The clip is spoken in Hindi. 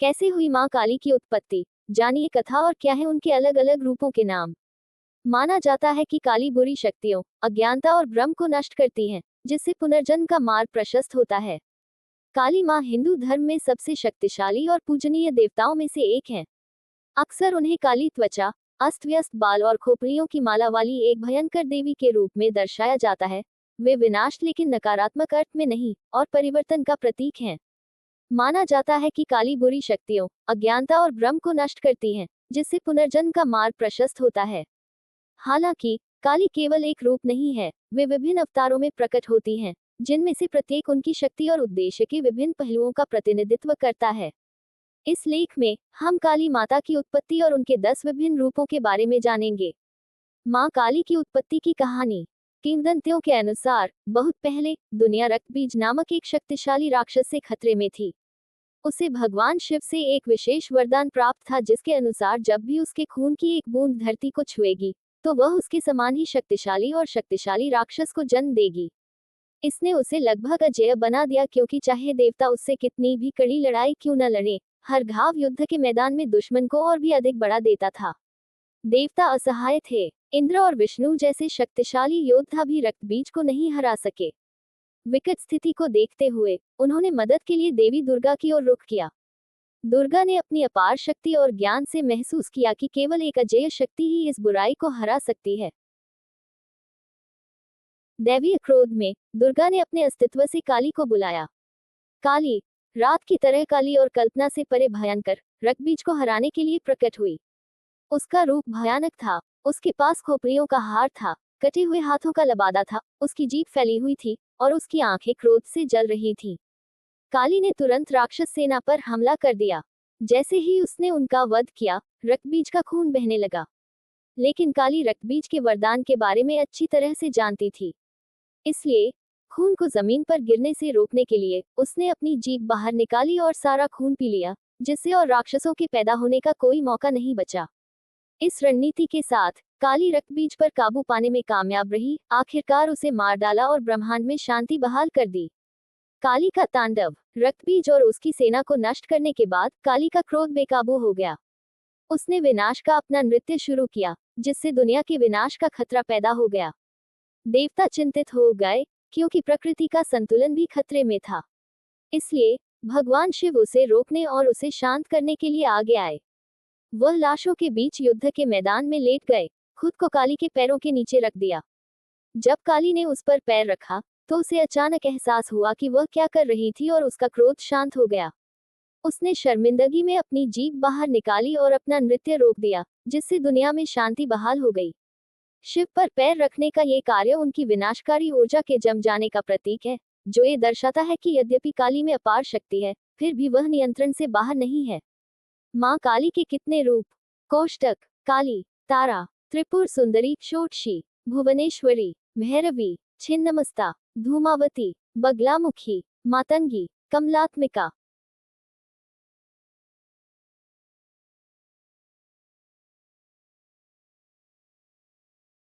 कैसे हुई मां काली की उत्पत्ति, जानिए कथा और क्या है उनके अलग अलग रूपों के नाम। माना जाता है कि काली बुरी शक्तियों, अज्ञानता और भ्रम को नष्ट करती है, जिससे पुनर्जन्म का मार्ग प्रशस्त होता है। काली मां हिंदू धर्म में सबसे शक्तिशाली और पूजनीय देवताओं में से एक हैं। अक्सर उन्हें काली त्वचा, अस्त व्यस्त बाल और खोपड़ियों की माला वाली एक भयंकर देवी के रूप में दर्शाया जाता है। वे विनाश लेकिन नकारात्मक अर्थ में नहीं, और परिवर्तन का प्रतीक हैं। माना जाता है कि काली बुरी शक्तियों, अज्ञानता और भ्रम को नष्ट करती हैं, जिससे पुनर्जन्म का मार्ग प्रशस्त होता है। हालांकि काली केवल एक रूप नहीं है, वे विभिन्न अवतारों में प्रकट होती हैं, जिनमें से प्रत्येक उनकी शक्ति और उद्देश्य के विभिन्न पहलुओं का प्रतिनिधित्व करता है। इस लेख में हम काली माता की उत्पत्ति और उनके 10 विभिन्न रूपों के बारे में जानेंगे। मां काली की उत्पत्ति की कहानी। किंवदंतियों के अनुसार बहुत पहले दुनिया रक्तबीज नामक एक शक्तिशाली राक्षस से खतरे में थी। उसे भगवान शिव से एक विशेष वरदान प्राप्त था, जिसके अनुसार जब भी उसके खून की एक बूंद धरती को छुएगी तो वह उसके समान ही शक्तिशाली राक्षस को जन्म देगी। इसने उसे लगभग अजेय बना दिया, क्योंकि चाहे देवता उससे कितनी भी कड़ी लड़ाई क्यों न लड़े, हर घाव युद्ध के मैदान में दुश्मन को और भी अधिक बढ़ा देता था। देवता असहाय थे। इंद्र और विष्णु जैसे शक्तिशाली योद्धा भी रक्तबीज को नहीं हरा सके। विकट स्थिति को देखते हुए उन्होंने मदद के लिए देवी दुर्गा की ओर रुख किया। दुर्गा ने अपनी अपार शक्ति और ज्ञान से महसूस किया कि केवल एक अजेय शक्ति ही इस बुराई को हरा सकती है। दैवीय क्रोध में दुर्गा ने अपने अस्तित्व से काली को बुलाया। काली रात की तरह काली और कल्पना से परे भयंकर रक्तबीज को हराने के लिए प्रकट हुई। उसका रूप भयानक था। उसके पास खोपड़ियों का हार था, कटे हुए हाथों का लबादा था, उसकी जीभ फैली हुई थी और उसकी आंखें क्रोध से जल रही थीं। काली ने तुरंत राक्षस सेना पर हमला कर दिया। जैसे ही उसने उनका वध किया, रक्तबीज का खून बहने लगा। लेकिन काली रक्तबीज के वरदान के बारे में अच्छी तरह से जानती थी। इसलिए खून को जमीन पर गिरने से रोकने के लिए उसने अपनी जीभ बाहर निकाली और सारा खून पी लिया, जिससे और राक्षसों के पैदा होने का कोई मौका नहीं बचा। इस रणनीति के साथ काली रक्तबीज पर काबू पाने में कामयाब रही। आखिरकार उसे मार डाला और ब्रह्मांड में शांति बहाल कर दी। काली का तांडव। रक्तबीज और उसकी सेना को नष्ट करने के बाद काली का क्रोध बेकाबू हो गया। उसने विनाश का अपना नृत्य शुरू किया, जिससे दुनिया के विनाश का खतरा पैदा हो गया। देवता चिंतित हो गए, क्योंकि प्रकृति का संतुलन भी खतरे में था। इसलिए भगवान शिव उसे रोकने और उसे शांत करने के लिए आगे आए। वह लाशों के बीच युद्ध के मैदान में लेट गए, खुद को काली के पैरों के नीचे रख दिया। जब काली ने उस पर पैर रखा तो उसे अचानक एहसास हुआ कि वह क्या कर रही थी और उसका क्रोध शांत हो गया। उसने शर्मिंदगी में अपनी जीभ बाहर निकाली और अपना नृत्य रोक दिया, जिससे दुनिया में शांति बहाल हो गई। शिव पर पैर रखने का ये कार्य उनकी विनाशकारी ऊर्जा के जम जाने का प्रतीक है, जो ये दर्शाता है कि यद्यपि काली में अपार शक्ति है, फिर भी वह नियंत्रण से बाहर नहीं है। मां काली के कितने रूप। कोष्टक। काली, तारा, त्रिपुर सुंदरी, षोडशी, भुवनेश्वरी, भैरवी, छिन्नमस्ता, धूमावती, बगलामुखी, मातंगी, कमलात्मिका,